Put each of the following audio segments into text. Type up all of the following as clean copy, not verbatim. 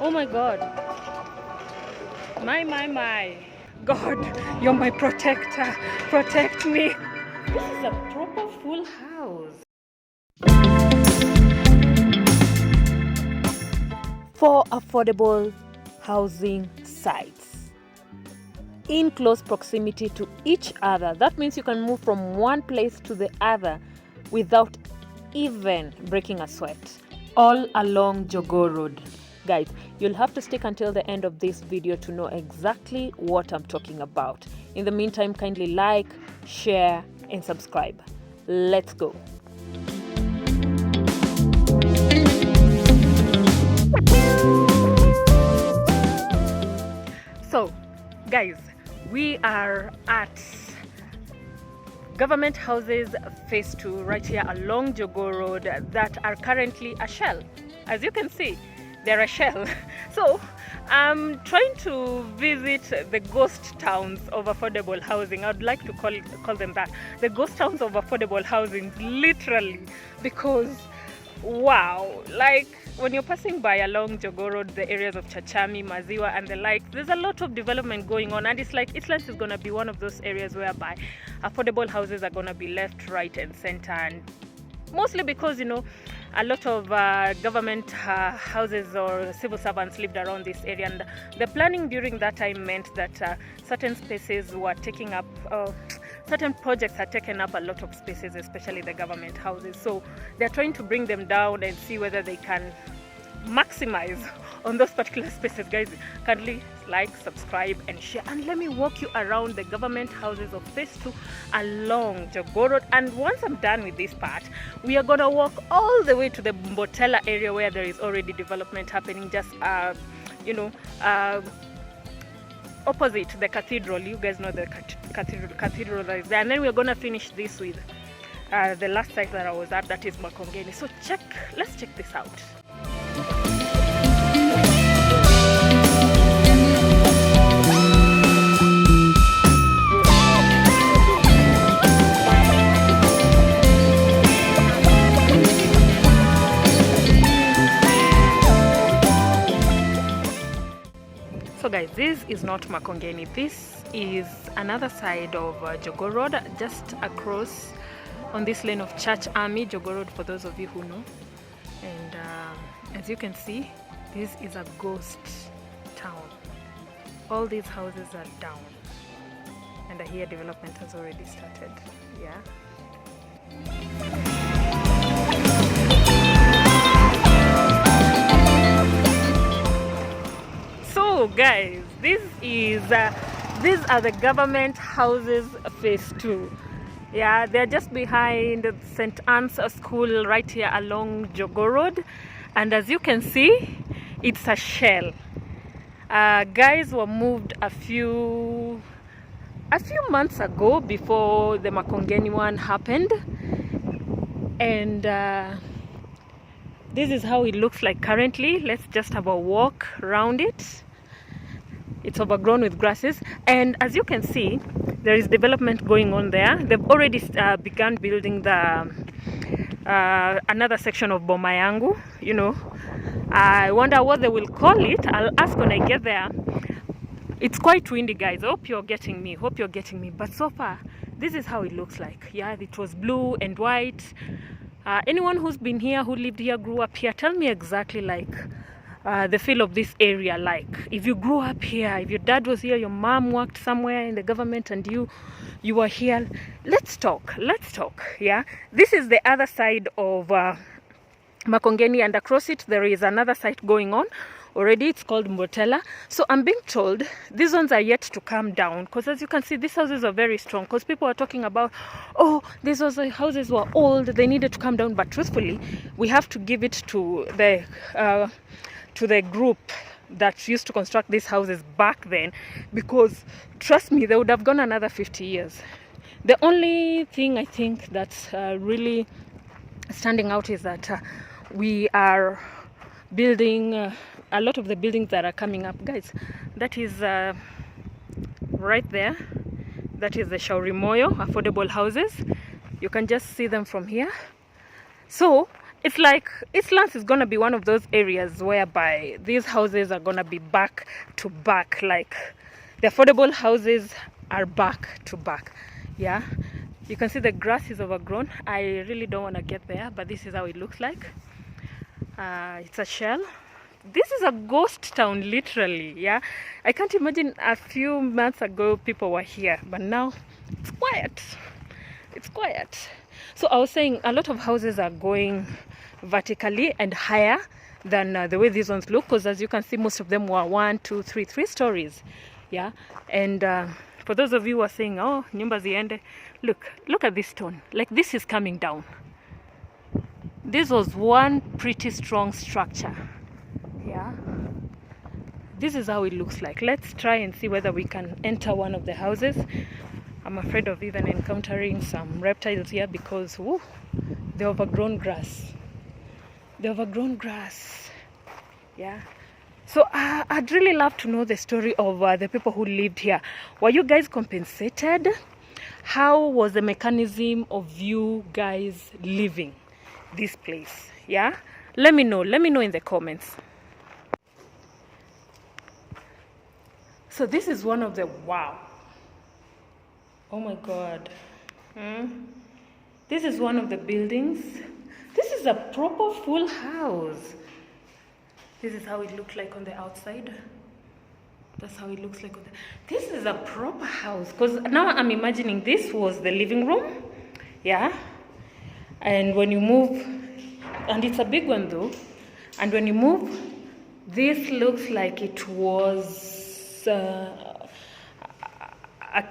Oh my God. My. God, you're my protector. Protect me. This is a proper full house. 4 affordable housing sites in close proximity to each other. That means you can move from one place to the other without even breaking a sweat. All along Jogoo Road. Guys, you'll have to stick until the end of this video to know exactly what I'm talking about. In the meantime, kindly like, share, and subscribe. Let's go. So, guys, we are at government houses phase 2 right here along Jogoo Road that are currently a shell. As you can see, they're a shell. So I'm trying to visit the ghost towns of affordable housing. I'd like to call them that, the ghost towns of affordable housing, literally, because wow, like when you're passing by along Jogoo Road, the areas of Chachami, Maziwa and the like, there's a lot of development going on, and it's like Eastlands is going to be one of those areas whereby affordable houses are going to be left, right and center, and mostly because, you know, a lot of government houses or civil servants lived around this area, and the planning during that time meant that certain spaces were taking up, certain projects had taken up a lot of spaces, especially the government houses. So they're trying to bring them down and see whether they can maximize on those particular spaces. Guys, kindly like, subscribe and share, and let me walk you around the government houses of phase 2 along Jogoo Road. And once I'm done with this part, we are gonna walk all the way to the Mbotela area where there is already development happening, just opposite the cathedral. You guys know the cathedral that is there. And then we're gonna finish this with the last site that I was at, that is Makongeni. So let's check this out. So guys, this is not Makongeni. This is another side of Jogoo Road, just across on this lane of Church Army, Jogoo Road, for those of you who know. And as you can see, this is a ghost town. All these houses are down, and I hear development has already started. Yeah. So guys, these are the government houses phase 2. Yeah, they're just behind St. Anne's School right here along Jogoo Road, and as you can see, it's a shell. Guys were moved a few months ago, before the Makongeni one happened, and this is how it looks like currently. Let's just have a walk around it. It's overgrown with grasses, and as you can see, there is development going on there. They've already begun building the another section of Boma Yangu. You know, I wonder what they will call it. I'll ask when I get there. It's quite windy, guys. I hope you're getting me. But so far, this is how it looks like. Yeah, it was blue and white. Anyone who's been here, who lived here, grew up here, tell me exactly like the feel of this area. Like, if you grew up here, if your dad was here, your mom worked somewhere in the government, and you were here, let's talk. Yeah, this is the other side of Makongeni, and across it there is another site going on already. It's called Mbotela. So I'm being told these ones are yet to come down, because as you can see, these houses are very strong, because people are talking about, oh, these houses were old, they needed to come down. But truthfully, we have to give it to the group that used to construct these houses back then, because trust me, they would have gone another 50 years. The only thing I think that's really standing out is that we are building a lot of the buildings that are coming up. Guys, that is right there, that is the Shauri Moyo affordable houses. You can just see them from here. So it's like Eastlands is gonna be one of those areas whereby these houses are gonna be back to back, like the affordable houses are back to back. Yeah, you can see the grass is overgrown. I really don't want to get there, but this is how it looks like. It's a shell. This is a ghost town, literally. Yeah, I can't imagine a few months ago people were here, but now it's quiet. It's quiet. So I was saying a lot of houses are going vertically and higher than the way these ones look, because as you can see, most of them were 1, 2, 3, 3 stories. Yeah, and for those of you who are saying, oh, nyumba ziende, look at this stone. Like, this is coming down. This was one pretty strong structure. Yeah, this is how it looks like. Let's try and see whether we can enter one of the houses. I'm afraid of even encountering some reptiles here because the overgrown grass. The overgrown grass. Yeah. So I'd really love to know the story of the people who lived here. Were you guys compensated? How was the mechanism of you guys living this place? Yeah, let me know in the comments. So this is one of the, wow, oh my god, this is one of the buildings. This is a proper full house. This is how it looked like on the outside. That's how it looks like on the... This is a proper house, because now I'm imagining this was the living room. Yeah, and when you move, and it's a big one though, and when you move, this looks like it was a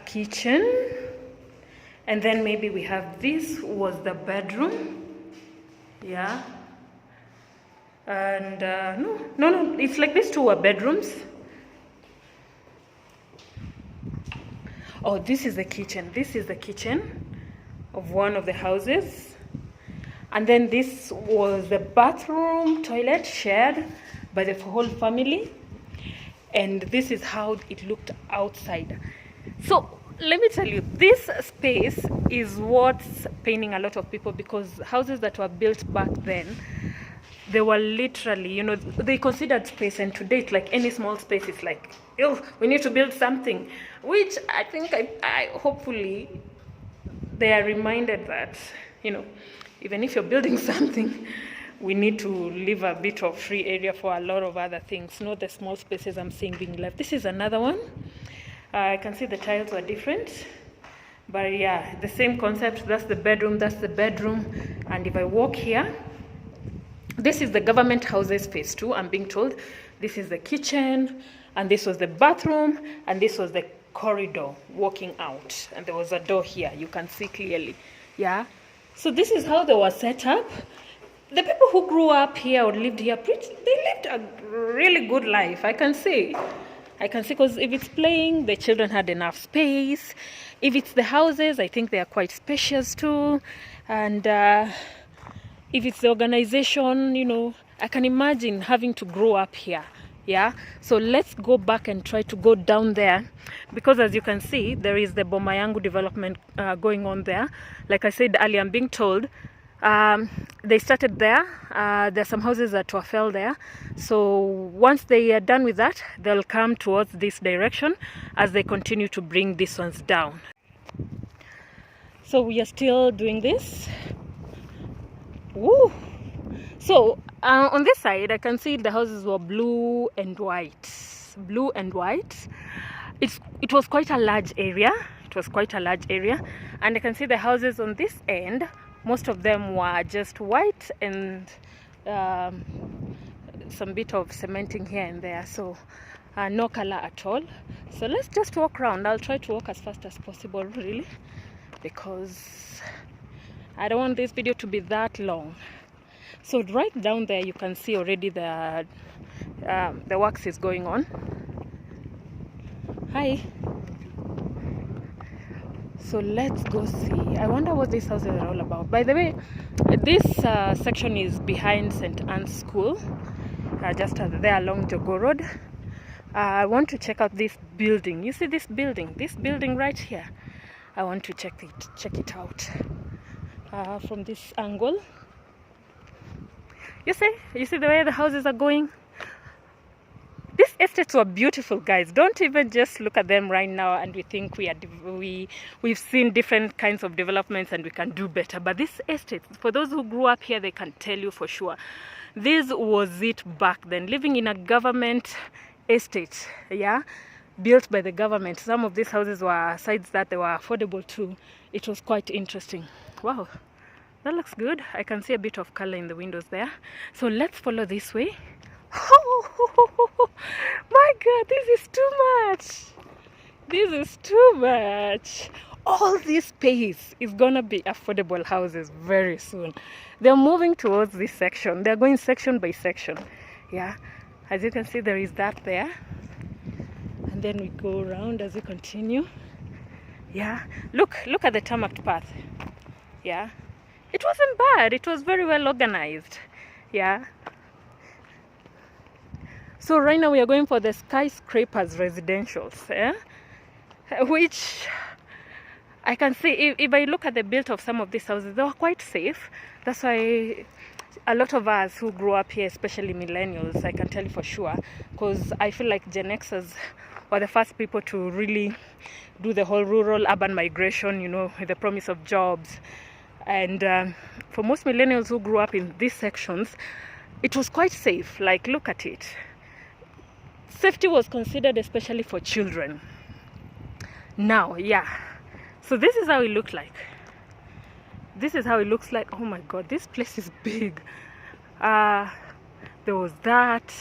kitchen, and then maybe we have this was the bedroom. Yeah, and no, it's like these two were bedrooms. Oh, this is the kitchen. This is the kitchen of one of the houses. And then this was the bathroom, toilet shared by the whole family. And this is how it looked outside. So let me tell you, this space is what's paining a lot of people, because houses that were built back then, they were literally, you know, they considered space, and today it's like any small space is like, oh, we need to build something, which I think I hopefully they are reminded that, you know, even if you're building something, we need to leave a bit of free area for a lot of other things, not the small spaces I'm seeing being left. This is another one. I can see the tiles were different, but yeah, the same concept. That's the bedroom, and if I walk here, this is the government houses phase 2, I'm being told. This is the kitchen, and this was the bathroom, and this was the corridor walking out, and there was a door here, you can see clearly. Yeah, so this is how they were set up. The people who grew up here or lived here, they lived a really good life. I can see, because if it's playing, the children had enough space. If it's the houses, I think they are quite spacious too. And if it's the organization, you know, I can imagine having to grow up here. Yeah, so let's go back and try to go down there, because as you can see, there is the Boma Yangu development going on there. Like I said earlier, I'm being told they started there. There's some houses that were fell there, so once they are done with that, they'll come towards this direction as they continue to bring these ones down. So we are still doing this. Woo! So on this side, I can see the houses were blue and white. It was quite a large area. And I can see the houses on this end, most of them were just white and some bit of cementing here and there, so no color at all. So let's just walk around. I'll try to walk as fast as possible, really, because I don't want this video to be that long. So right down there, you can see already the works is going on. Hi. So let's go see. I wonder what these houses are all about. By the way, this section is behind St. Anne's School, just there along Jogoo Road. I want to check out this building. You see this building right here? I want to check it out from this angle. You see the way the houses are going. These estates were beautiful, guys. Don't even just look at them right now and we think we've seen different kinds of developments and we can do better. But this estate, for those who grew up here, they can tell you for sure. This was it back then, living in a government estate, yeah, built by the government. Some of these houses were sites that they were affordable too. It was quite interesting. Wow, that looks good. I can see a bit of color in the windows there. So let's follow this way. Oh my God, this is too much. This is too much. All this space is gonna be affordable houses very soon. They're moving towards this section. They're going section by section. Yeah, as you can see, there is that there. And then we go around as we continue. Yeah, look at the tarmac path. Yeah, it wasn't bad. It was very well organized. Yeah. So right now we are going for the skyscrapers residentials, yeah? Which I can see, if I look at the build of some of these houses, they were quite safe. That's why a lot of us who grew up here, especially millennials, I can tell you for sure, because I feel like Gen Xers were the first people to really do the whole rural urban migration, you know, with the promise of jobs. And for most millennials who grew up in these sections, it was quite safe. Like, look at it. Safety was considered especially for children. Now, yeah. So this is how it looked like. This is how it looks like. Oh my God, this place is big. There was that.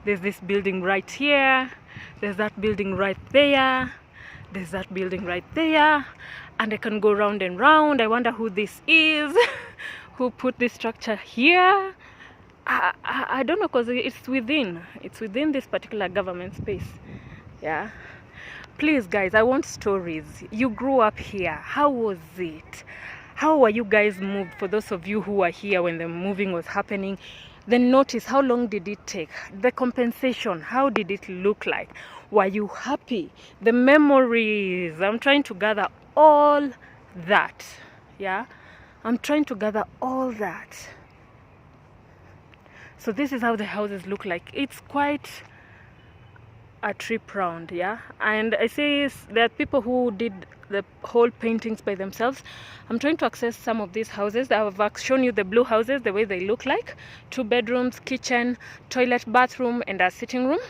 There's this building right here. There's that building right there. There's that building right there. And I can go round and round. I wonder who this is. Who put this structure here. I don't know, because it's within this particular government space. Yeah, please guys, I want stories. You grew up here. How was it? How were you guys moved? For those of you who were here when the moving was happening, the notice, how long did it take? The compensation, how did it look like? Were you happy? The memories. I'm trying to gather all that. Yeah, I'm trying to gather all that. So this is how the houses look like. It's quite a trip round, yeah. And I say there are people who did the whole paintings by themselves. I'm trying to access some of these houses. I've shown you the blue houses, the way they look like. 2 bedrooms, kitchen, toilet, bathroom, and a sitting room.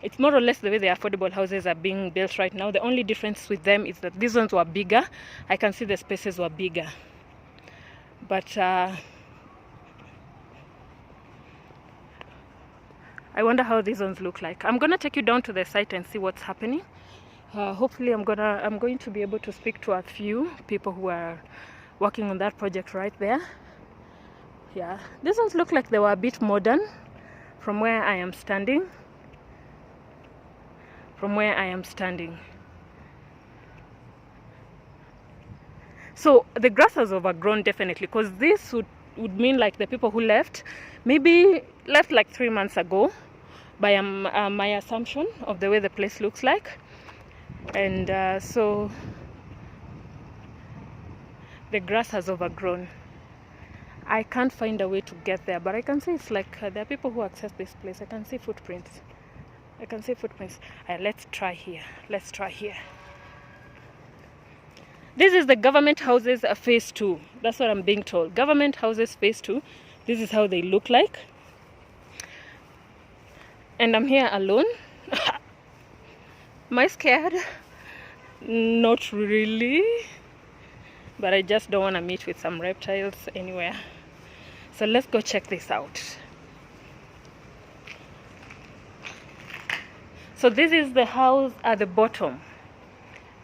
It's more or less the way the affordable houses are being built right now. The only difference with them is that these ones were bigger. I can see the spaces were bigger. But I wonder how these ones look like. I'm gonna take you down to the site and see what's happening. Hopefully I'm going to be able to speak to a few people who are working on that project right there. Yeah, these ones look like they were a bit modern from where I am standing. So the grass has overgrown definitely, because this would mean like the people who left maybe left like 3 months ago, by my assumption of the way the place looks like. And so the grass has overgrown. I can't find a way to get there, but I can see it's like there are people who access this place. I can see footprints. Let's try here. This is the government houses phase 2. That's what I'm being told. Government houses phase 2. This is how they look like. And I'm here alone. Am I scared? Not really. But I just don't want to meet with some reptiles anywhere. So let's go check this out. So this is the house at the bottom.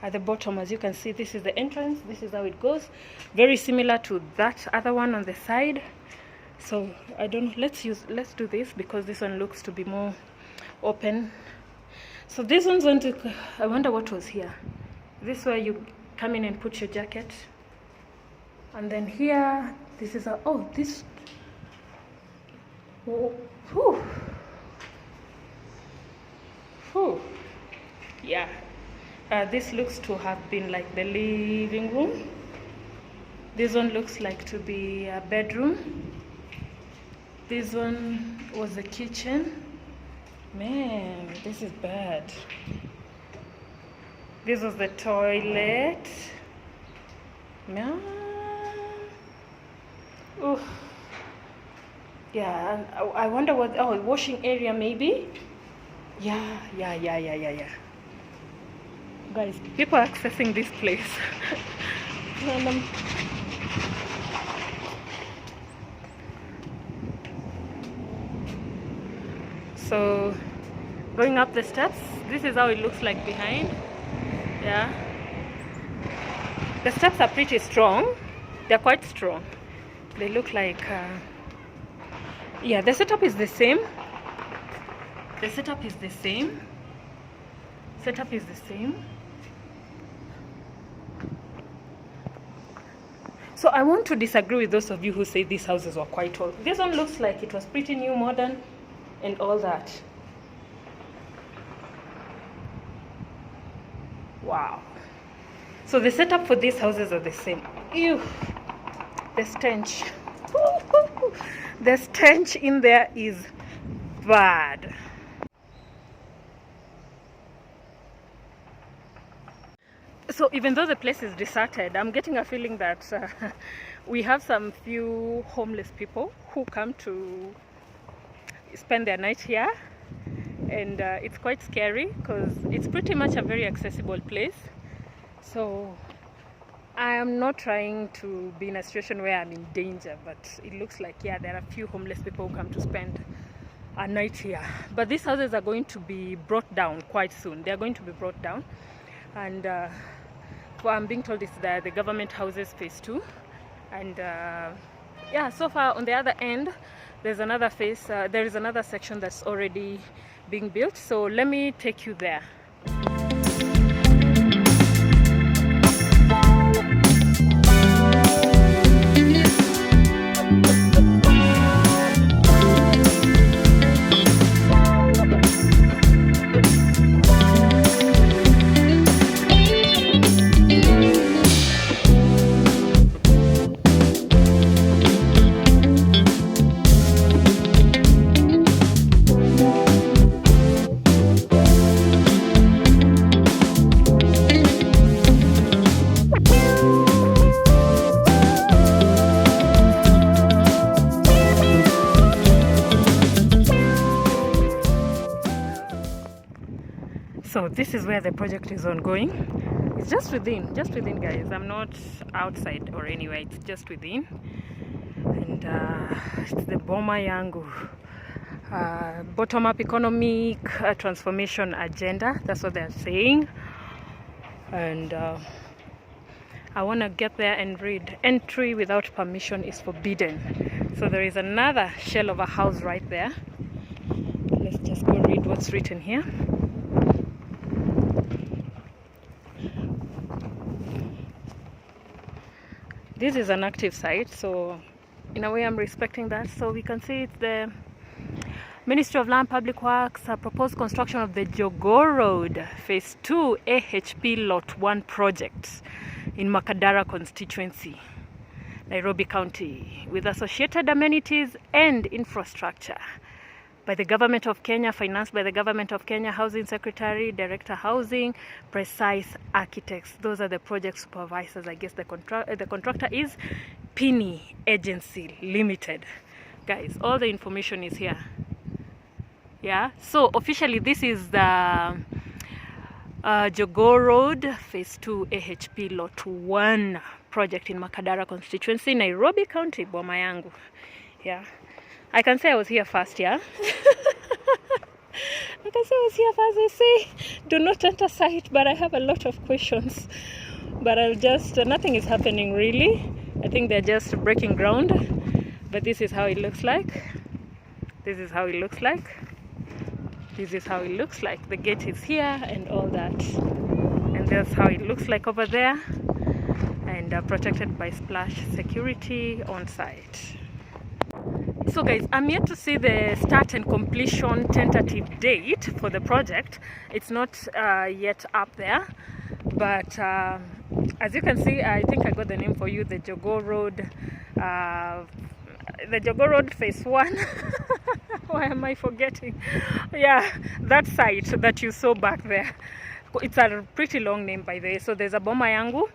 At the bottom, as you can see, this is the entrance. This is how it goes. Very similar to that other one on the side. So I don't know, let's do this, because this one looks to be more open. So this one's going to, I wonder what was here. This is where you come in and put your jacket. And then here, this is a, oh, this, oh, whew. Whew. Yeah. This looks to have been like the living room. This one looks like to be a bedroom. This one was the kitchen. Man, this is bad. This was the toilet. Man. Oof. Yeah, and I wonder what, oh, washing area maybe? Yeah. Guys, people are accessing this place. So, going up the steps, this is how it looks like behind. Yeah. The steps are pretty strong. They're quite strong. They look like, yeah, the setup is the same. The setup is the same. Setup is the same. So I want to disagree with those of you who say these houses were quite old. This one looks like it was pretty new, modern, and all that. Wow. So the setup for these houses are the same. Ew. The stench. The stench in there is bad. So even though the place is deserted, I'm getting a feeling that we have some few homeless people who come to spend their night here, and it's quite scary because it's pretty much a very accessible place. So I am not trying to be in a situation where I'm in danger, but it looks like, yeah, there are a few homeless people who come to spend a night here. But these houses are going to be brought down quite soon. They are going to be brought down, and what I'm being told is that the government houses phase 2, and yeah, so far on the other end there's another phase, there is another section that's already being built. So let me take you there. So this is where the project is ongoing. It's just within guys. I'm not outside or anywhere, it's just within. And it's the Boma Yangu bottom-up economic transformation agenda. That's what they're saying. And I want to get there and read. Entry without permission is forbidden. So there is another shell of a house right there. Let's just go read what's written here. This is an active site, so in a way I'm respecting that. So we can see it's the Ministry of Land Public Works, proposed construction of the Jogoo Road Phase 2 AHP Lot 1 project in Makadara Constituency, Nairobi County, with associated amenities and infrastructure, by the Government of Kenya, financed by the Government of Kenya, Housing Secretary, Director Housing, Precise Architects. Those are the project supervisors. I guess the contractor is Pini Agency Limited. Guys, all the information is here. Yeah, so officially this is the Jogoo Road Phase 2 AHP Lot 1 project in Makadara Constituency, Nairobi County, Boma Yangu. Yeah. I can say I was here first, yeah? I can say I was here first. I say, do not enter site, but I have a lot of questions. But I'll just, nothing is happening really. I think they're just breaking ground. But this is how it looks like. This is how it looks like. This is how it looks like. The gate is here and all that. And that's how it looks like over there. And protected by splash security on site. So guys, I'm yet to see the start and completion tentative date for the project. It's not yet up there, but as you can see, I think I got the name for you, the Jogoo Road the Jogoo Road phase 1. Why am I forgetting? Yeah, that site that you saw back there. It's a pretty long name, by the way. So there's a Boma Yangu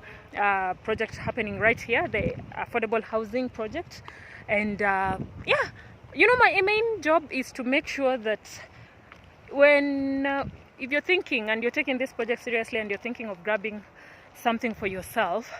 project happening right here, the affordable housing project. And yeah, you know, my main job is to make sure that when if you're thinking and you're taking this project seriously and you're thinking of grabbing something for yourself,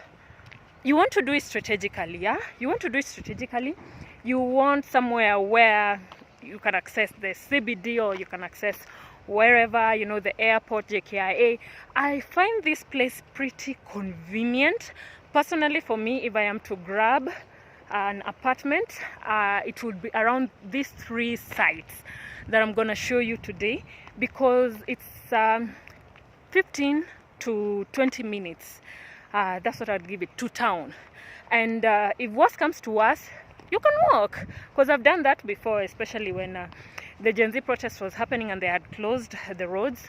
you want to do it strategically. Yeah, you want to do it strategically. You want somewhere where you can access the CBD, or you can access wherever, you know, the airport, JKIA. I find this place pretty convenient. Personally, for me, if I am to grab an apartment, it would be around these 3 sites that I'm going to show you today, because it's 15 to 20 minutes. That's what I'd give it, to town. And if worse comes to worse, you can walk, because I've done that before, especially when the Gen Z protest was happening and they had closed the roads.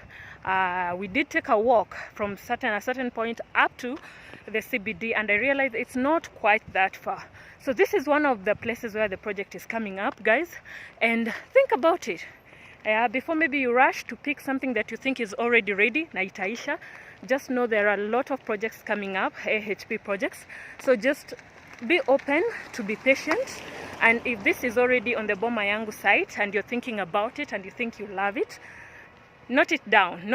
We did take a walk from a certain point up to the CBD, and I realized it's not quite that far. So this is one of the places where the project is coming up, guys. And think about it. Before maybe you rush to pick something that you think is already ready, na itaisha, just know there are a lot of projects coming up, AHP projects. So just be open to be patient. And if this is already on the Boma Yangu site and you're thinking about it and you think you love it, note it down,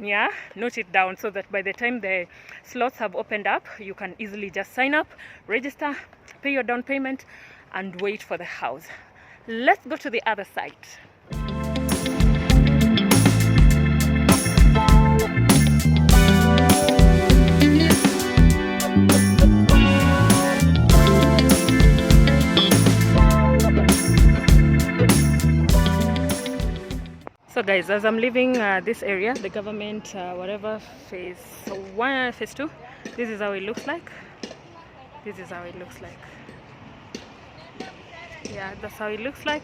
yeah, note it down, so that by the time the slots have opened up, you can easily just sign up, register, pay your down payment, and wait for the house. Let's go to the other site. So guys, as I'm leaving this area, the government, whatever, phase 1, phase 2, this is how it looks like. This is how it looks like. Yeah, that's how it looks like.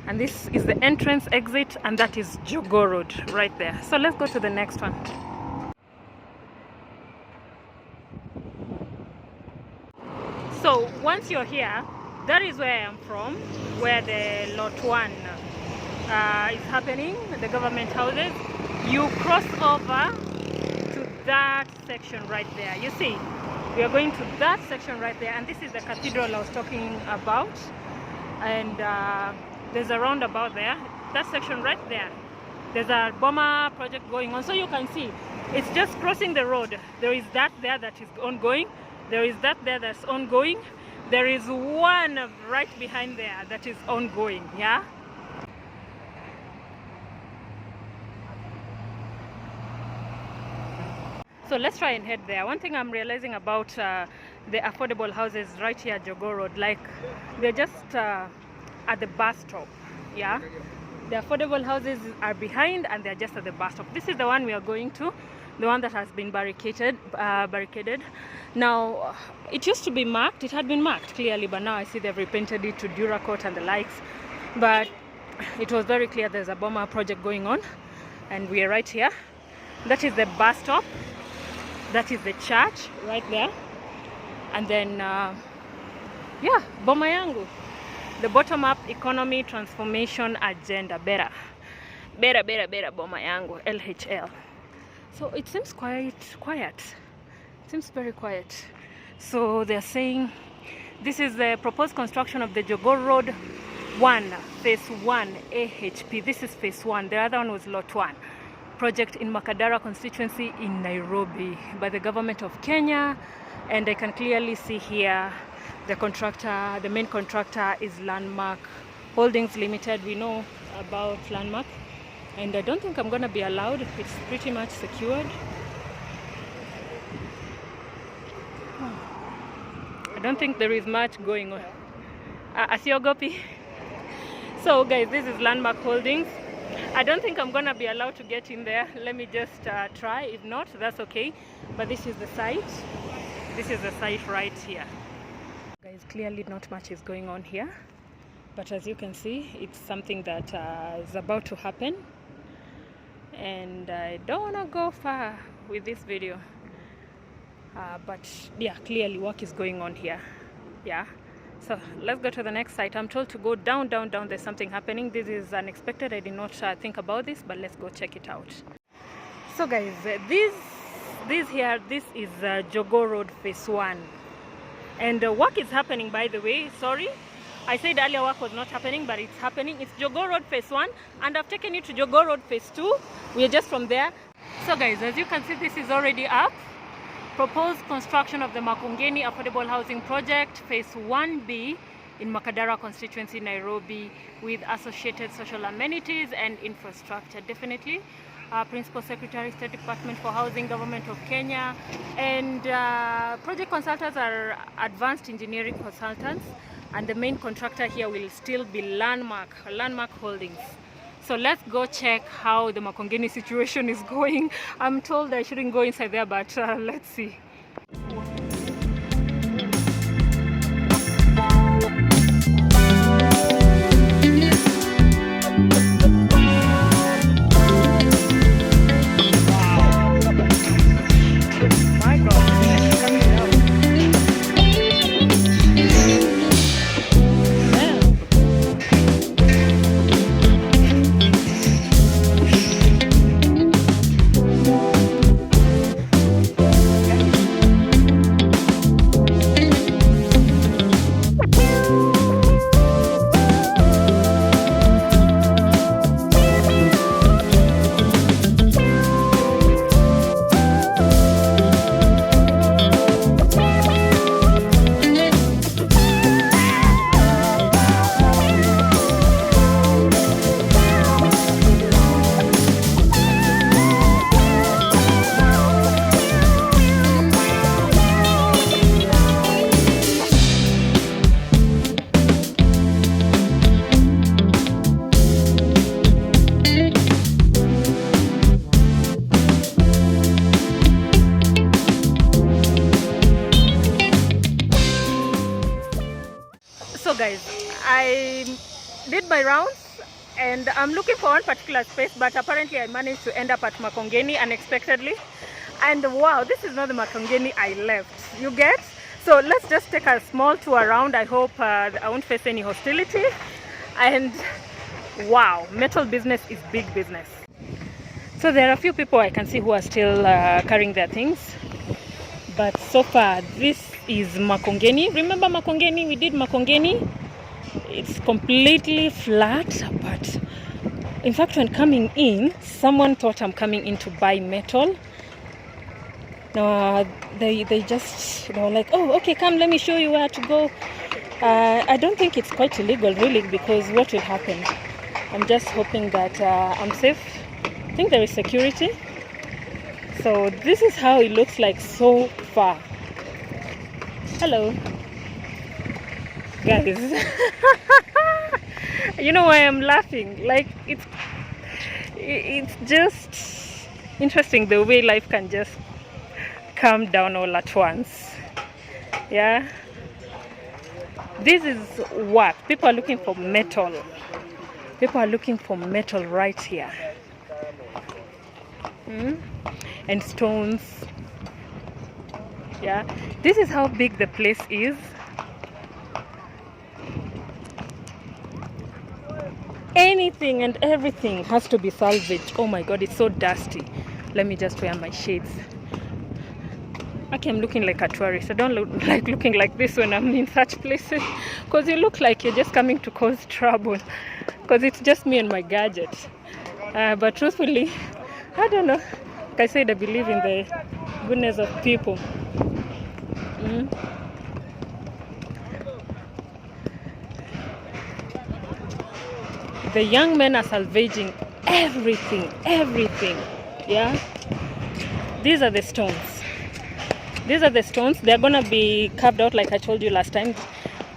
And this is the entrance exit, and that is Jogoo Road right there. So let's go to the next one. So once you're here, that is where I am from, where the lot 1 is happening, the government houses. You cross over to that section right there. You see, we are going to that section right there, and this is the cathedral I was talking about. And there's a roundabout there, that section right there. There's a Boma project going on, so you can see it's just crossing the road. There is that there that is ongoing. There is that there that's ongoing. There is one right behind there that is ongoing. Yeah. So let's try and head there. One thing I'm realizing about the affordable houses right here at Jogoo Road, like they're just at the bus stop. Yeah, the affordable houses are behind and they're just at the bus stop. This is the one we are going to, the one that has been barricaded. Now, it used to be marked, it had been marked clearly, but now I see they've repainted it to Duracoat and the likes. But it was very clear there's a Boma project going on, and we are right here. That is the bus stop. That is the church right there. And then, yeah, Boma Yangu. The bottom-up economy transformation agenda. Better Boma Yangu, LHL. So it seems quite quiet. It seems very quiet. So they're saying this is the proposed construction of the Jogoo Road 1, phase 1 AHP. This is phase 1. The other one was lot 1. Project in Makadara Constituency in Nairobi by the government of Kenya. And I can clearly see here the contractor, the main contractor is Landmark Holdings Limited. We know about Landmark, and I don't think I'm going to be allowed. It's pretty much secured. I don't think there is much going on. Asiogopi. So guys, this is Landmark Holdings. I don't think I'm gonna be allowed to get in there. Let me just try. If not, that's okay. But this is the site. This is the site right here. Guys, clearly not much is going on here. But as you can see, it's something that is about to happen. And I don't wanna go far with this video. But yeah, clearly work is going on here. Yeah, So let's go to the next site. I'm told to go down. There's something happening. This is unexpected. I did not think about this, but let's go check it out. So guys, this is Jogoo Road phase 1, and work is happening, by the way. Sorry, I said earlier work was not happening, but it's happening. It's Jogoo Road phase 1, and I've taken you to Jogoo Road phase 2. We are just from there. So guys, as you can see, this is already up. Proposed construction of the Makongeni Affordable Housing Project phase 1B in Makadara Constituency, Nairobi, with associated social amenities and infrastructure. Definitely. Principal Secretary, State Department for Housing, Government of Kenya, and project consultants are advanced engineering consultants, and the main contractor here will still be Landmark Holdings. So let's go check how the Makongeni situation is going. I'm told I shouldn't go inside there, but let's see. So guys, I did my rounds and I'm looking for one particular space, but apparently I managed to end up at Makongeni unexpectedly. And wow, this is not the Makongeni I left, you get? So let's just take a small tour around. I hope I won't face any hostility. And wow, metal business is big business. So there are a few people I can see who are still carrying their things. But so far, this is Makongeni. Remember Makongeni? We did Makongeni. It's completely flat, but in fact, when coming in, someone thought I'm coming in to buy metal. No, they were like, oh, okay, come, let me show you where to go. I don't think it's quite illegal, really, because what will happen? I'm just hoping that I'm safe. I think there is security. So this is how it looks like so far. Hello, guys. You know why I'm laughing? Like it's just interesting the way life can just calm down all at once. Yeah. This is what people are looking for. Metal. People are looking for metal right here. And stones. Yeah, this is how big the place is. Anything and everything has to be salvaged. Oh my god, it's so dusty. Let me just wear my shades. Okay, I'm looking like a tourist. I don't look like looking like this when I'm in such places, because you look like you're just coming to cause trouble, because it's just me and my gadgets. But truthfully, I don't know. Like I said, I believe in the goodness of people. The young men are salvaging everything. Yeah, these are the stones. They're gonna be carved out like I told you last time.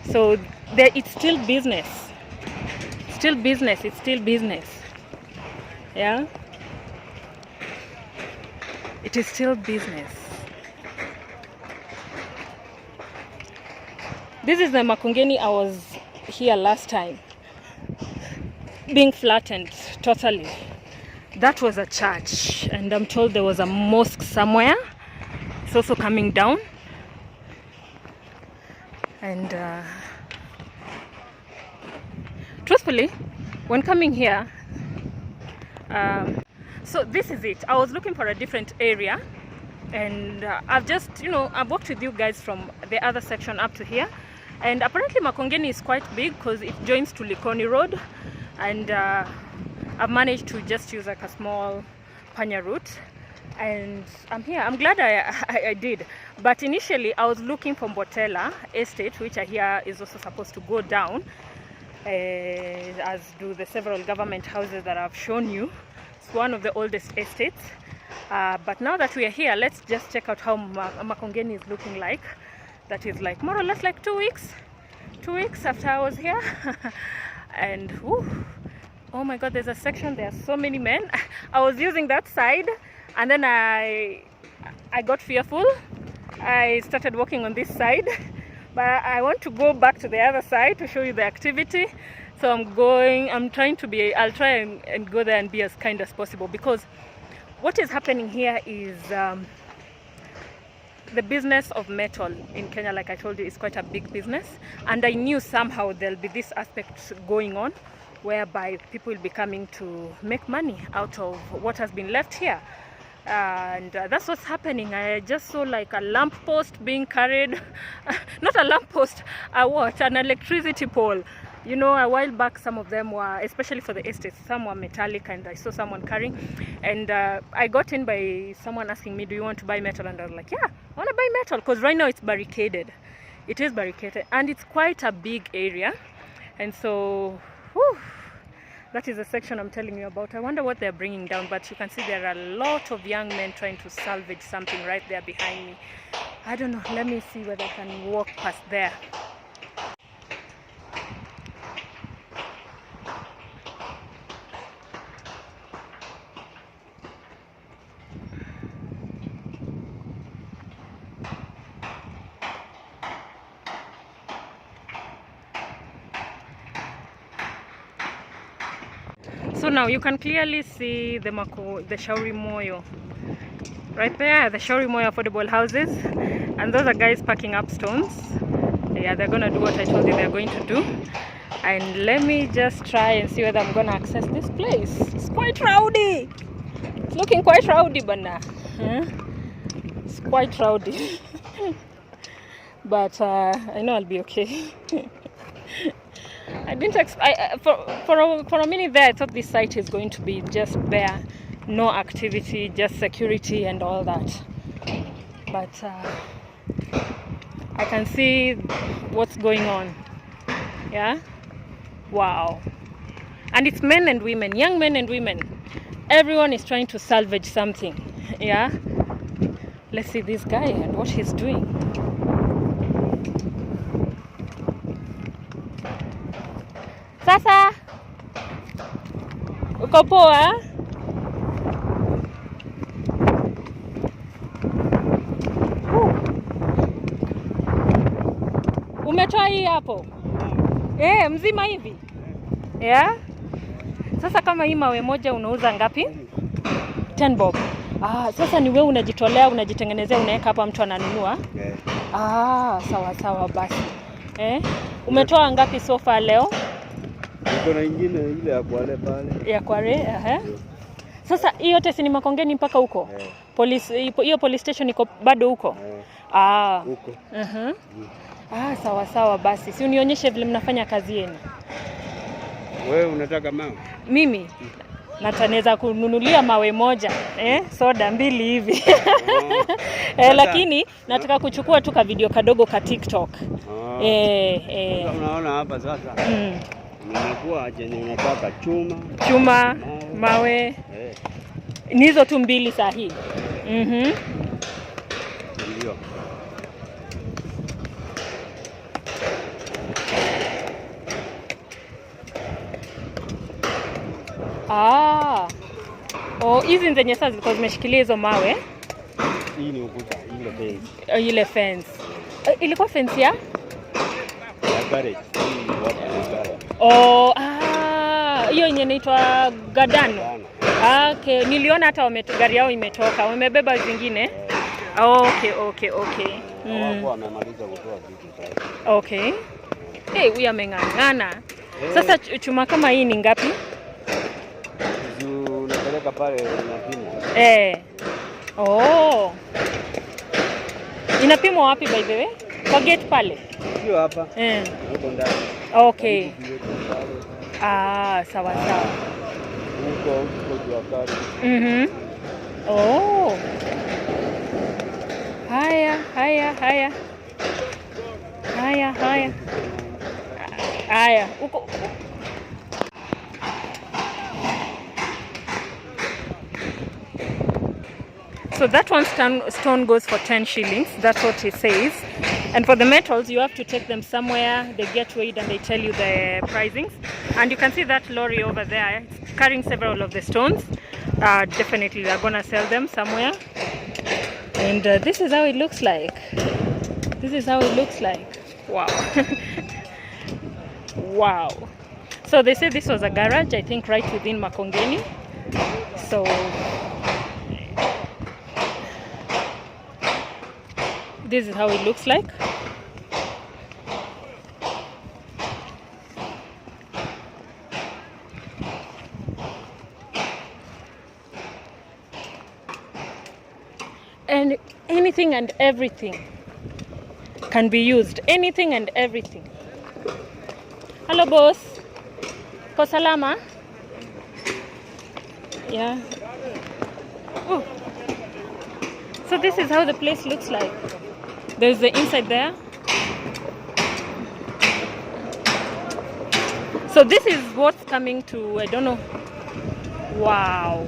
So it's still business. It's still business. Yeah, it is still business. This is the Makongeni I was here last time, being flattened totally. That was a church, and I'm told there was a mosque somewhere. It's also coming down, and truthfully, when coming here, so this is it. I was looking for a different area, and I've just, I've walked with you guys from the other section up to here, and apparently Makongeni is quite big because it joins to Jogoo Road, and I've managed to just use like a small panya route, and I'm here. I'm glad I did. But initially I was looking for Mbotela estate, which I hear is also supposed to go down, as do the several government houses that I've shown you. It's one of the oldest estates. But now that we are here, let's just check out how Makongeni is looking like. That is like more or less like 2 weeks. 2 weeks after I was here. And whew, oh my god, there's a section, there are so many men. I was using that side, and then I got fearful. I started walking on this side, but I want to go back to the other side to show you the activity. So I'll try and go there and be as kind as possible, because what is happening here is the business of metal in Kenya, like I told you, is quite a big business, and I knew somehow there'll be this aspect going on whereby people will be coming to make money out of what has been left here. And that's what's happening. I just saw like a lamp post being carried. Not a lamp post, an electricity pole. You know, a while back some of them were, especially for the estates, some were metallic, and I saw someone carrying, and I got in by someone asking me, do you want to buy metal? And I was like, yeah, I want to buy metal, because right now it's barricaded. It is barricaded, and it's quite a big area. And so whew, that is the section I'm telling you about. I wonder what they're bringing down, but you can see there are a lot of young men trying to salvage something right there behind me. I don't know, let me see whether I can walk past there. So now you can clearly see the Shauri Moyo right there, the Shauri Moyo affordable houses, and those are guys packing up stones. Yeah, they're gonna do what I told you they're going to do. And let me just try and see whether I'm gonna access this place. It's quite rowdy. It's looking quite rowdy, but nah. It's quite rowdy. But I know I'll be okay. I didn't for a minute there I thought this site is going to be just bare, no activity, just security and all that. But I can see what's going on. Yeah, wow. And it's men and women, young men and women. Everyone is trying to salvage something. Yeah, let's see this guy and what he's doing. Sasa, uko poa? Umetoa hii hapo? Mzima hivi? Yeah? Sasa kama hii mawe moja unauza ngapi? 10 bob. Sasa ni wewe unajitolea, unajitengenezea, unaweka hapa, mtu ananunua? Sawa sawa basi. Umetoa ngapi so far leo? Kuna ingine ile ya Kwale pale. Ya Kwale, Sasa hiyo yote si ni Makongeni mpaka huko? Police, hiyo police station iko bado huko? Huko. Sawa sawa basi. Si unionyeshe vile mnafanya kazi yenu. Wewe unataka mawe? Mimi nataneza kununulia mawe moja, soda 2 hivi. Lakini nataka kuchukua tu ka video kadogo ka TikTok. Unaona hapa sasa. Unakuwa chenye unataka chuma, mawe. Ni hizo tu 2 sahihi. Ndio. Hizi zenye sasa ziko zimeshikilia hizo mawe. Hii ni ukuta, ile fence. Ile fence. Ilikuwa fence ya garage. Hiyo yenye inaitwa Gadano. Okay, niliona hata gari yao imetoka, wamebeba zingine. Okay. Wao wamemaliza kutoa vitu sasa. Okay. Huyu ameng'ang'ana. Sasa chuma kama hii ni ngapi? Unapeleka pale unapima. Oh. Inapimwa wapi by the way? Kwa gate pale? Sio hapa. Huko ndani. Okay. Sawa sawa. Huko jua kali. Oh. Haya. Huko. So that one stone goes for 10 shillings. That's what he says. And for the metals, you have to take them somewhere. They get weighed and they tell you the pricings. And you can see that lorry over there. It's carrying several of the stones. Definitely they're gonna sell them somewhere. And this is how it looks like. Wow. Wow. So they said this was a garage, I think right within Makongeni. So this is how it looks like. And anything and everything can be used. Anything and everything. Hello, boss. Ko salama? Yeah. Oh. So this is how the place looks like. There's the inside there. So this is what's coming to, I don't know. Wow.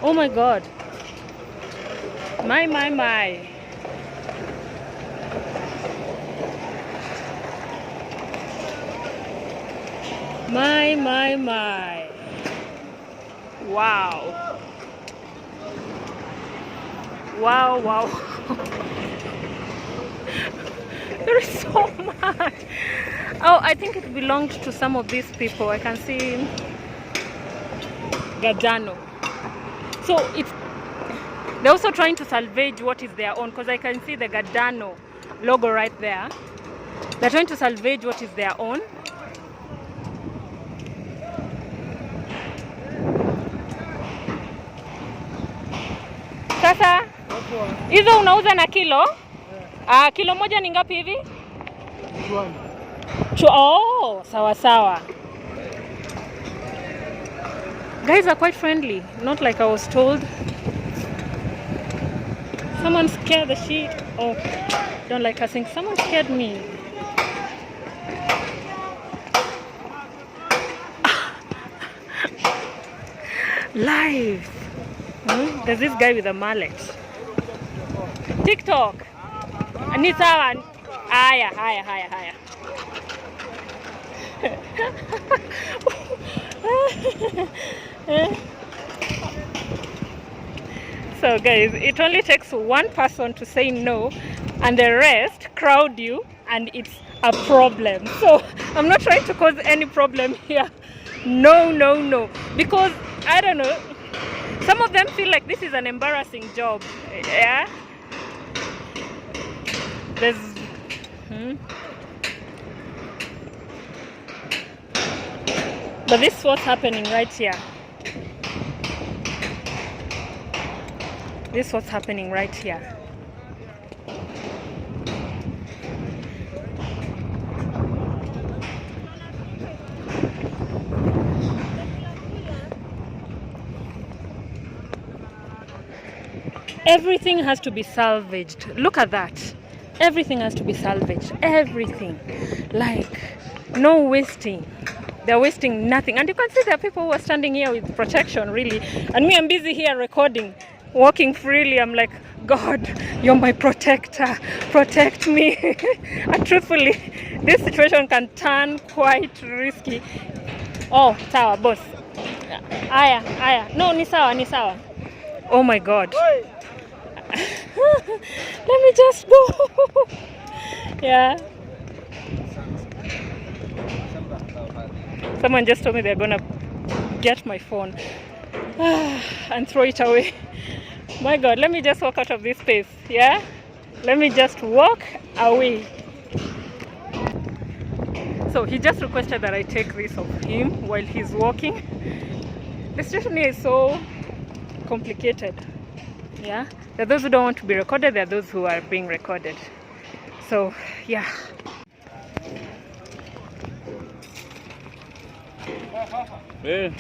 Oh my God. My. My. Wow. Wow. There is so much. Oh, I think it belonged to some of these people. I can see Gadano. So they're also trying to salvage what is their own, because I can see the Gadano logo right there. They're trying to salvage what is their own. Sasa hizo unauza na kilo? Kilo moja ni ngapi hivi? Oh, sawa. Guys are quite friendly, not like I was told. Someone scared the shit. Oh, don't like cussing. Someone scared me. Live. There's this guy with a mallet. TikTok. Ni sawa. Haya. So guys, it only takes one person to say no and the rest crowd you and it's a problem. So I'm not trying to cause any problem here. No. Because I don't know, some of them feel like this is an embarrassing job. Yeah. There's But this is what's happening right here. This is what's happening right here. Everything has to be salvaged. Look at that. Everything has to be salvaged. Everything. Like, no wasting. They're wasting nothing. And you can see there are people who are standing here with protection, really. And me, I'm busy here recording, walking freely. I'm like, God, you're my protector. Protect me. And truthfully, this situation can turn quite risky. Oh, sawa, boss. Aya. No, ni sawa. Oh my God. Let me just go. Yeah. Someone just told me they're gonna get my phone and throw it away. My God, let me just walk out of this space. Yeah? Let me just walk away. So he just requested that I take this of him while he's walking. The situation here is so complicated. Yeah, there are those who don't want to be recorded, there are those who are being recorded. So yeah. Eh.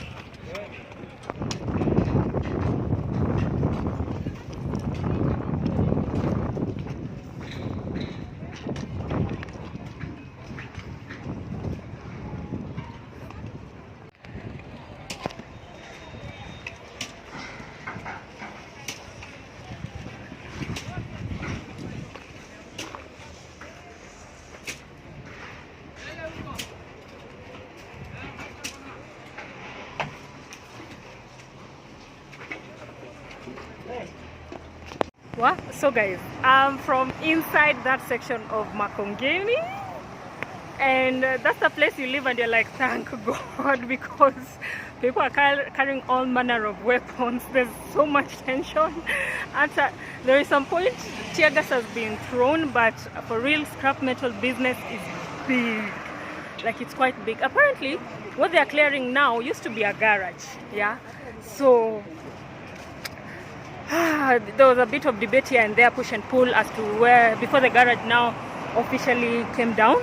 What? So guys, I'm from inside that section of Makongeni, and that's the place you live and you're like, thank God, because people are carrying all manner of weapons. There's so much tension. And there is some point tear gas has been thrown, but for real, scrap metal business is big. Like, it's quite big. Apparently what they are clearing now used to be a garage. Yeah, so there was a bit of debate here and there, push and pull, as to where, before the garage now officially came down,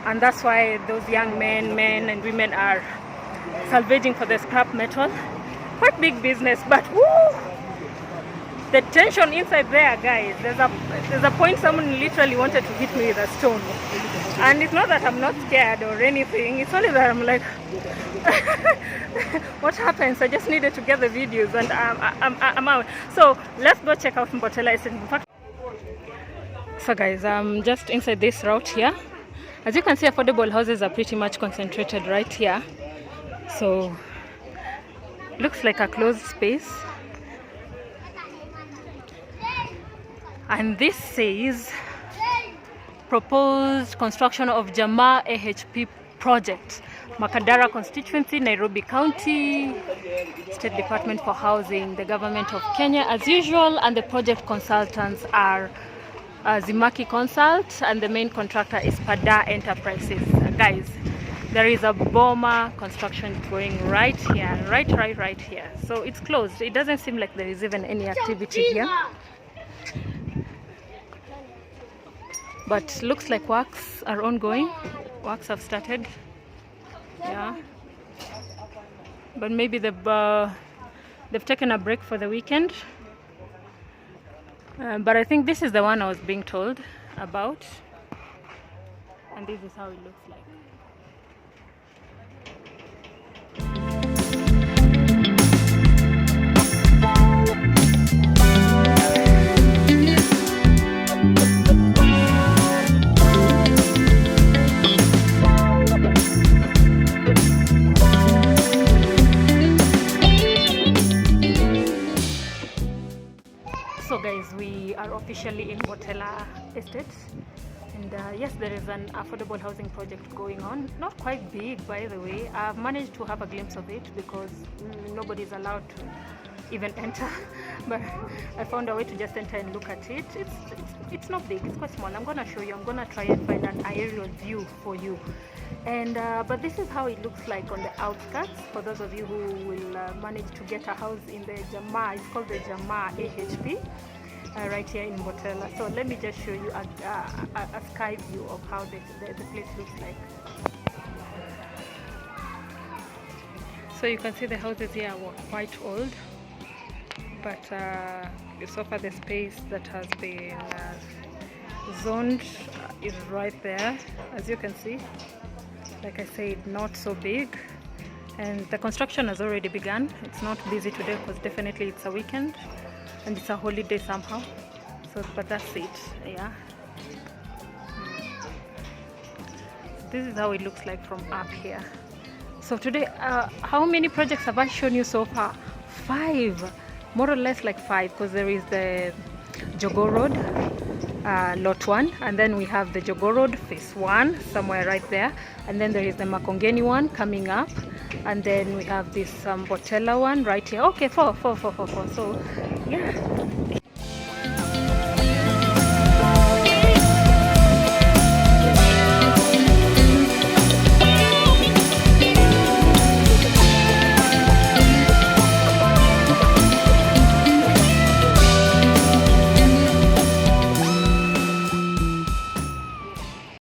and that's why those young men and women are salvaging for the scrap metal. Quite big business, but woo, the tension inside there, guys. There's a point someone literally wanted to hit me with a stone, and it's not that I'm not scared or anything, it's only that I'm like what happens? I just needed to get the videos, and I'm out. So let's go check out Mbotela. In fact, so guys, I'm just inside this route here. As you can see, affordable houses are pretty much concentrated right here. So looks like a closed space, and this says proposed construction of Jamaa AHP project, Makadara Constituency, Nairobi County, State Department for Housing, the Government of Kenya as usual, and the project consultants are Zimaki Consult, and the main contractor is Pada Enterprises. Guys, there is a bomber construction going right here, right here. So it's closed. It doesn't seem like there is even any activity here, but looks like works are ongoing. Works have started. Yeah, but maybe they've taken a break for the weekend. But I think this is the one I was being told about, and this is how it looks like. So guys, we are officially in Bautella estate, and yes, there is an affordable housing project going on. Not quite big, by the way. I've managed to have a glimpse of it because nobody's allowed to even enter, but I found a way to just enter and look at it. It's not big, it's quite small. I'm gonna show you. I'm gonna try and find an aerial view for you. And but this is how it looks like on the outskirts, for those of you who will manage to get a house in the Jamaa. It's called the Jamaa AHP, right here in Mbotela. So let me just show you a sky view of how the place looks like. So you can see the houses here are quite old, but so far the space that has been zoned is right there, as you can see. Like I said, not so big, and the construction has already begun. It's not busy today because definitely it's a weekend and it's a holiday somehow. So, but that's it. Yeah, this is how it looks like from up here. So today, how many projects have I shown you so far? 5, more or less, like 5, because there is the Jogoo Road, lot 1, and then we have the Jogoo Road phase 1 somewhere right there, and then there is the Makongeni one coming up, and then we have this Mbotela one right here. Okay, 4. So yeah,